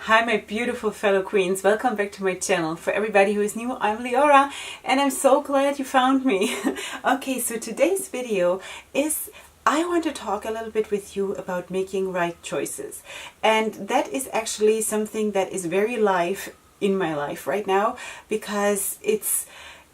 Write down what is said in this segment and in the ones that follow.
Hi my beautiful fellow queens, welcome back to my channel. For everybody who is new, I'm Leorah and I'm so glad you found me. Okay, so today's video is I want to talk a little bit with you about making right choices. And that is actually something that is very live in my life right now because it's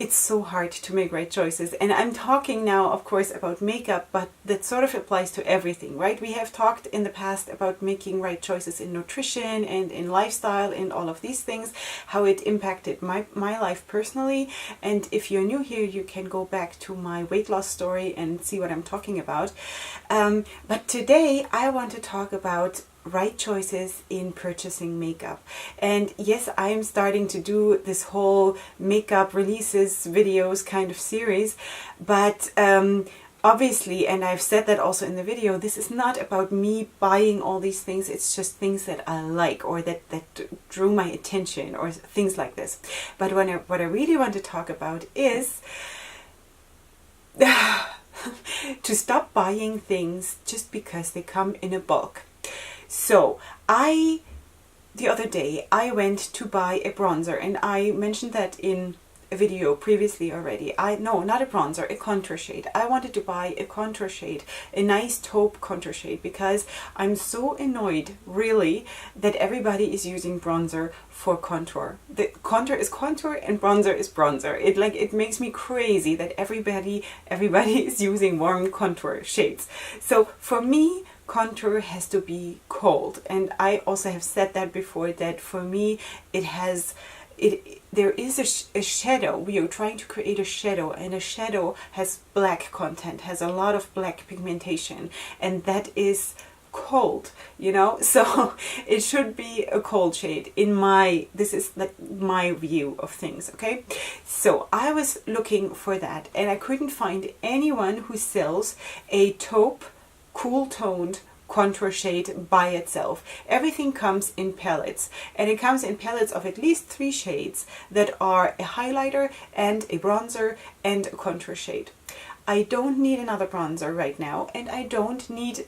so hard to make right choices. And I'm talking now, of course, about makeup, but that sort of applies to everything, right? We have talked in the past about making right choices in nutrition and in lifestyle and all of these things, how it impacted my life personally. And if you're new here, you can go back to my weight loss story and see what I'm talking about. But today I want to talk about right choices in purchasing makeup. And yes, I'm starting to do this whole makeup releases videos kind of series, but obviously, and I've said that also in the video, this is not about me buying all these things. It's just things that I like or that drew my attention or things like this. But what I really want to talk about is to stop buying things just because they come in a bulk. So the other day I went to buy a bronzer, and I mentioned that in a video previously already. No, not a bronzer, a contour shade. I wanted to buy a contour shade, a nice taupe contour shade, because I'm so annoyed really that everybody is using bronzer for contour. The contour is contour and bronzer is bronzer. It makes me crazy that everybody is using warm contour shades. So for me, contour has to be cold, and I also have said that before, that for me there is a shadow. We are trying to create a shadow, and a shadow has black content, has a lot of black pigmentation, and that is cold, you know. So it should be a cold shade this is like my view of things. Okay, so I was looking for that and I couldn't find anyone who sells a taupe cool toned contour shade by itself. Everything comes in palettes, and it comes in palettes of at least 3 shades that are a highlighter and a bronzer and a contour shade. I don't need another bronzer right now, and I don't need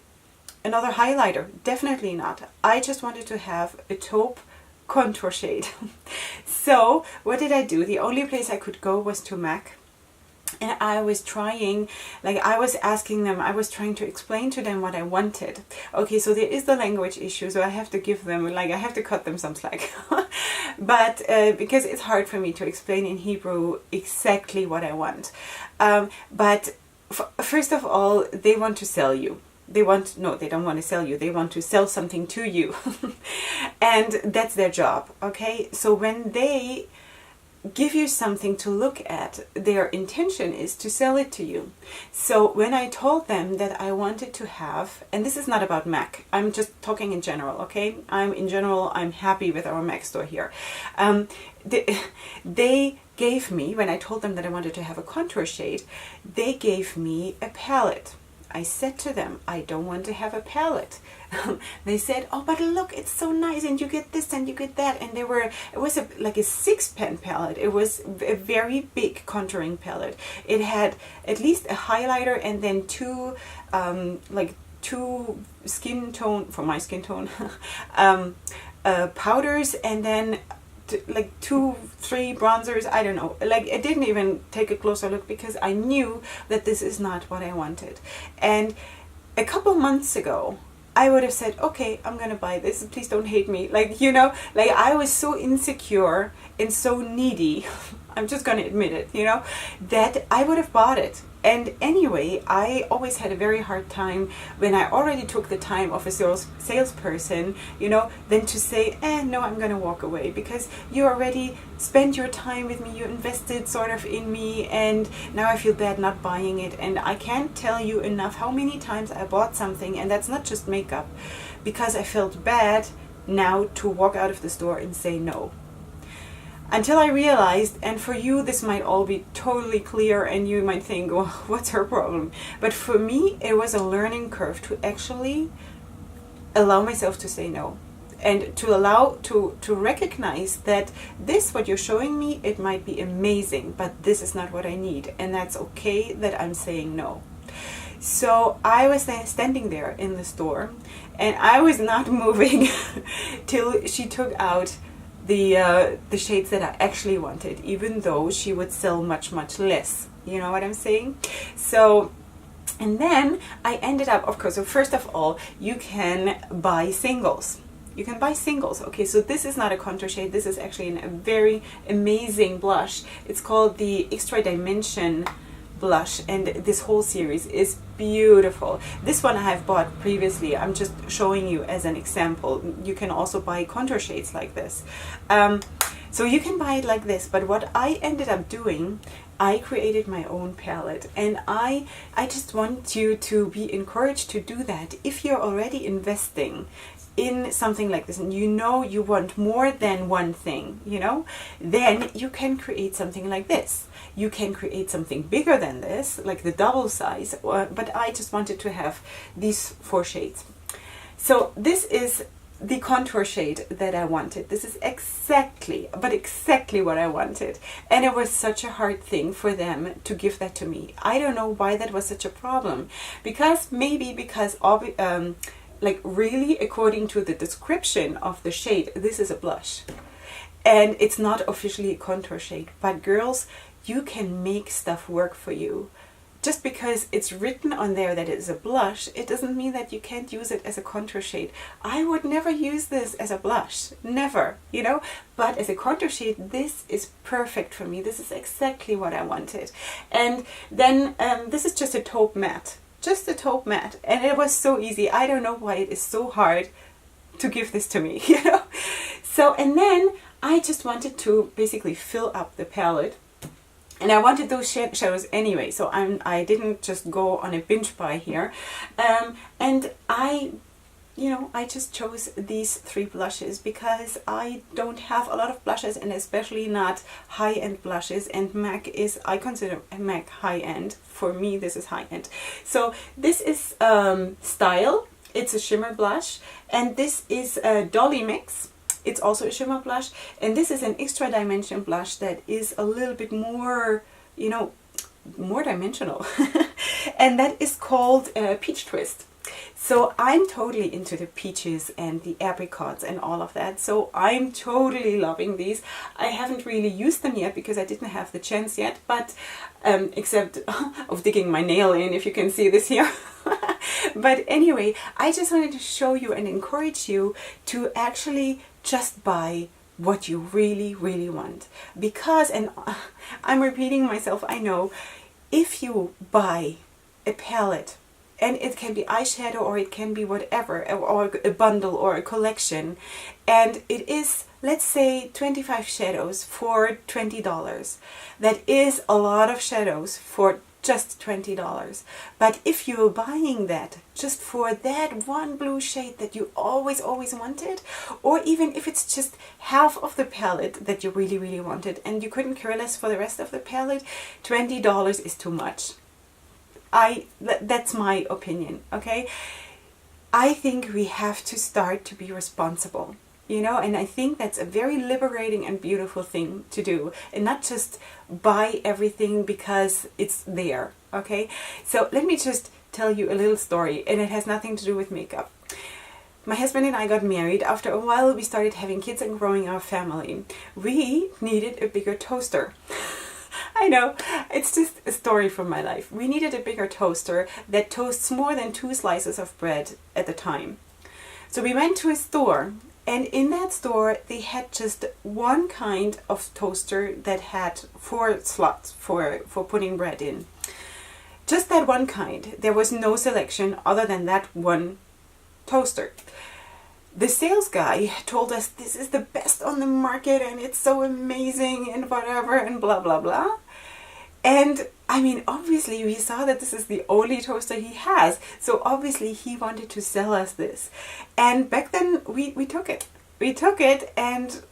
another highlighter, definitely not. I just wanted to have a taupe contour shade. So what did I do? The only place I could go was to MAC. And I was trying, I was asking them, I was trying to explain to them what I wanted. Okay, so there is the language issue, so I have to give them, I have to cut them some slack. But because it's hard for me to explain in Hebrew exactly what I want. But first of all, they want to sell you. They don't want to sell you. They want to sell something to you. And that's their job, okay? So when they give you something to look at, their intention is to sell it to you. So when I told them that I wanted to have, and this is not about MAC, I'm just talking in general, okay? I'm happy with our MAC store here. They gave me, when I told them that I wanted to have a contour shade, they gave me a palette. I said to them, I don't want to have a palette. They said, oh, but look, it's so nice, and you get this and you get that. And it was like a 6-pen palette. It was a very big contouring palette. It had at least a highlighter and then two skin tone, for my skin tone, powders, and then 2-3 bronzers. I don't know, I didn't even take a closer look because I knew that this is not what I wanted. And a couple months ago I would have said, okay, I'm gonna buy this, please don't hate me, I was so insecure and so needy, I'm just gonna admit it, that I would have bought it. And anyway, I always had a very hard time when I already took the time of a salesperson, then to say, no, I'm going to walk away, because you already spent your time with me, you invested sort of in me, and now I feel bad not buying it. And I can't tell you enough how many times I bought something, and that's not just makeup, because I felt bad now to walk out of the store and say no. Until I realized, and for you this might all be totally clear and you might think, well, what's her problem? But for me, it was a learning curve to actually allow myself to say no. And to recognize that what you're showing me, it might be amazing, but this is not what I need. And that's okay that I'm saying no. So I was then standing there in the store, and I was not moving till she took out the shades that I actually wanted, even though she would sell much less. You know what I'm saying? So, and then I ended up, of course, so first of all, you can buy singles. You can buy singles. Okay, so this is not a contour shade. This is actually a very amazing blush. It's called the Extra Dimension blush, and this whole series is beautiful. This one I have bought previously. I'm just showing you as an example. You can also buy contour shades like this. So you can buy it like this, but what I ended up doing, I created my own palette, and I just want you to be encouraged to do that. If you're already investing in something like this, and you know you want more than one thing, you know, then you can create something like this. You can create something bigger than this, like the double size, but I just wanted to have these 4 shades. So this is the contour shade that I wanted. This is exactly what I wanted. And it was such a hard thing for them to give that to me. I don't know why that was such a problem. Because like really, according to the description of the shade, this is a blush. And it's not officially a contour shade. But girls, you can make stuff work for you. Just because it's written on there that it is a blush, it doesn't mean that you can't use it as a contour shade. I would never use this as a blush. Never, you know? But as a contour shade, this is perfect for me. This is exactly what I wanted. And then this is just a taupe matte. Just a taupe matte. And it was so easy. I don't know why it is so hard to give this to me, you know? So, and then I just wanted to basically fill up the palette. And I wanted those shadows anyway, so I didn't just go on a binge buy here. And I just chose these 3 blushes because I don't have a lot of blushes, and especially not high-end blushes. And MAC I consider MAC high-end. For me, this is high-end. So this is Style. It's a shimmer blush. And this is Dolly Mix. It's also a shimmer blush, and this is an Extra Dimension blush that is a little bit more, you know, more dimensional. And that is called Peach Twist. So I'm totally into the peaches and the apricots and all of that. So I'm totally loving these. I haven't really used them yet because I didn't have the chance yet, but except of digging my nail in, if you can see this here. But anyway, I just wanted to show you and encourage you to actually just buy what you really, really want. Because, and I'm repeating myself, I know, if you buy a palette, and it can be eyeshadow or it can be whatever, or a bundle or a collection, and it is, let's say, 25 shadows for $20. That is a lot of shadows for just $20. But if you're buying that just for that one blue shade that you always wanted, or even if it's just half of the palette that you really, really wanted and you couldn't care less for the rest of the palette, $20 is too much. That's my opinion, okay? I think we have to start to be responsible. You know, and I think that's a very liberating and beautiful thing to do, and not just buy everything because it's there, okay? So let me just tell you a little story, and it has nothing to do with makeup. My husband and I got married. After a while, we started having kids and growing our family. We needed a bigger toaster. I know, it's just a story from my life. We needed a bigger toaster that toasts more than 2 slices of bread at a time. So we went to a store. And in that store, they had just one kind of toaster that had 4 slots for putting bread in. Just that one kind. There was no selection other than that one toaster. The sales guy told us this is the best on the market and it's so amazing and whatever and blah, blah, blah. And I mean, obviously we saw that this is the only toaster he has. So obviously he wanted to sell us this. And back then we took it. We took it, and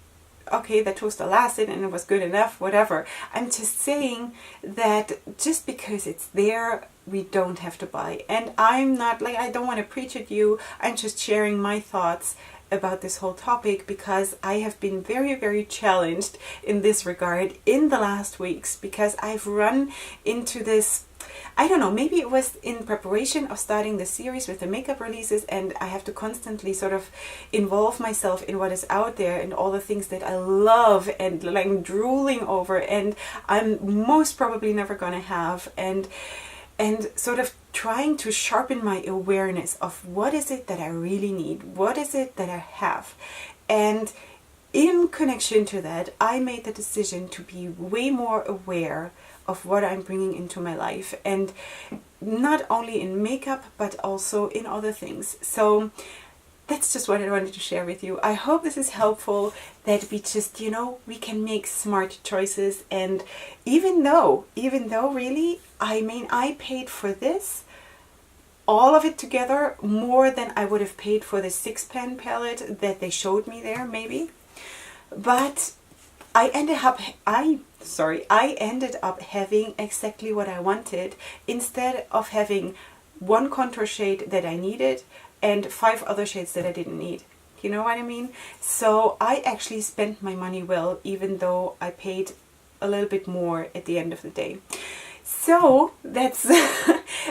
okay, the toaster lasted and it was good enough, whatever. I'm just saying that just because it's there, we don't have to buy. And I'm not like, I don't want to preach at you. I'm just sharing my thoughts about this whole topic because I have been very, very challenged in this regard in the last weeks, because I've run into this I don't know, maybe it was in preparation of starting the series with the makeup releases, and I have to constantly sort of involve myself in what is out there and all the things that I love and like drooling over and I'm most probably never gonna have, and sort of trying to sharpen my awareness of what is it that I really need, what is it that I have. And in connection to that, I made the decision to be way more aware of what I'm bringing into my life, and not only in makeup but also in other things. So that's just what I wanted to share with you. I hope this is helpful, that we just, you know, we can make smart choices. And even though really, I mean, I paid for this, all of it together, more than I would have paid for the 6 pan palette that they showed me there, maybe. But I ended up having exactly what I wanted, instead of having one contour shade that I needed and 5 other shades that I didn't need. You know what I mean? So I actually spent my money well, even though I paid a little bit more at the end of the day. So that's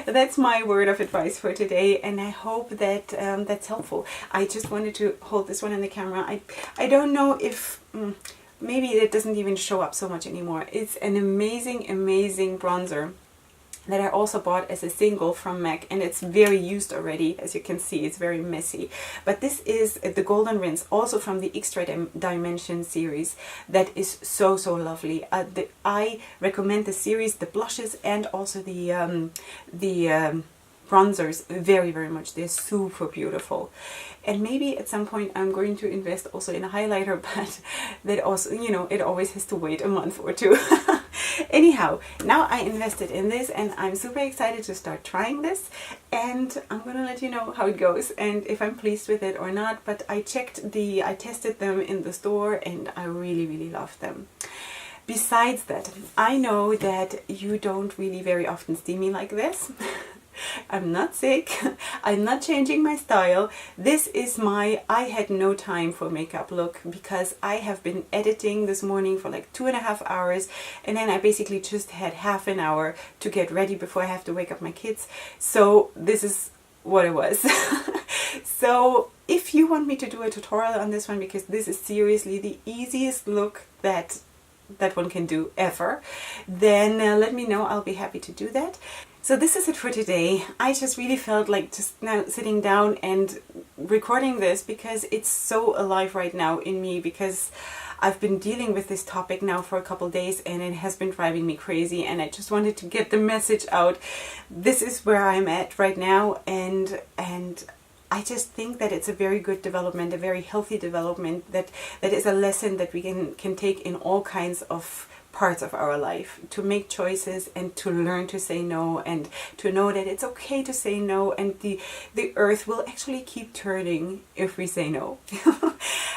that's my word of advice for today, and I hope that that's helpful. I just wanted to hold this one in the camera. I don't know if maybe it doesn't even show up so much anymore. It's an amazing bronzer that I also bought as a single from MAC, and it's very used already. As you can see, it's very messy. But this is the Golden Rinse, also from the Extra Dimension series, that is so lovely. I recommend the series, the blushes and also the bronzers very much. They're super beautiful. And maybe at some point I'm going to invest also in a highlighter, but that also, you know, it always has to wait a month or two. Anyhow, now I invested in this and I'm super excited to start trying this, and I'm gonna let you know how it goes and if I'm pleased with it or not. But I tested them in the store and I really loved them. Besides that, I know that you don't really very often see me like this. I'm not sick, I'm not changing my style. This is my I had no time for makeup look, because I have been editing this morning for like 2.5 hours, and then I basically just had half an hour to get ready before I have to wake up my kids. So this is what it was. So if you want me to do a tutorial on this one, because this is seriously the easiest look that one can do ever, then let me know. I'll be happy to do that. So this is it for today. I just really felt like just now sitting down and recording this, because it's so alive right now in me, because I've been dealing with this topic now for a couple days and it has been driving me crazy, and I just wanted to get the message out. This is where I'm at right now, and I just think that it's a very good development, a very healthy development, that is a lesson that we can take in all kinds of parts of our life, to make choices and to learn to say no, and to know that it's okay to say no, and the earth will actually keep turning if we say no.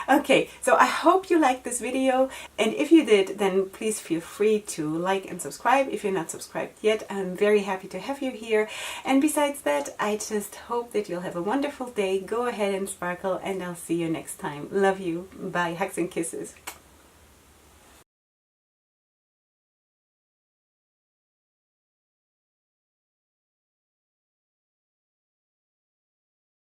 Okay, so I hope you liked this video, and if you did, then please feel free to like and subscribe. If you're not subscribed yet, I'm very happy to have you here. And besides that, I just hope that you'll have a wonderful day. Go ahead and sparkle, and I'll see you next time. Love you. Bye. Hugs and kisses.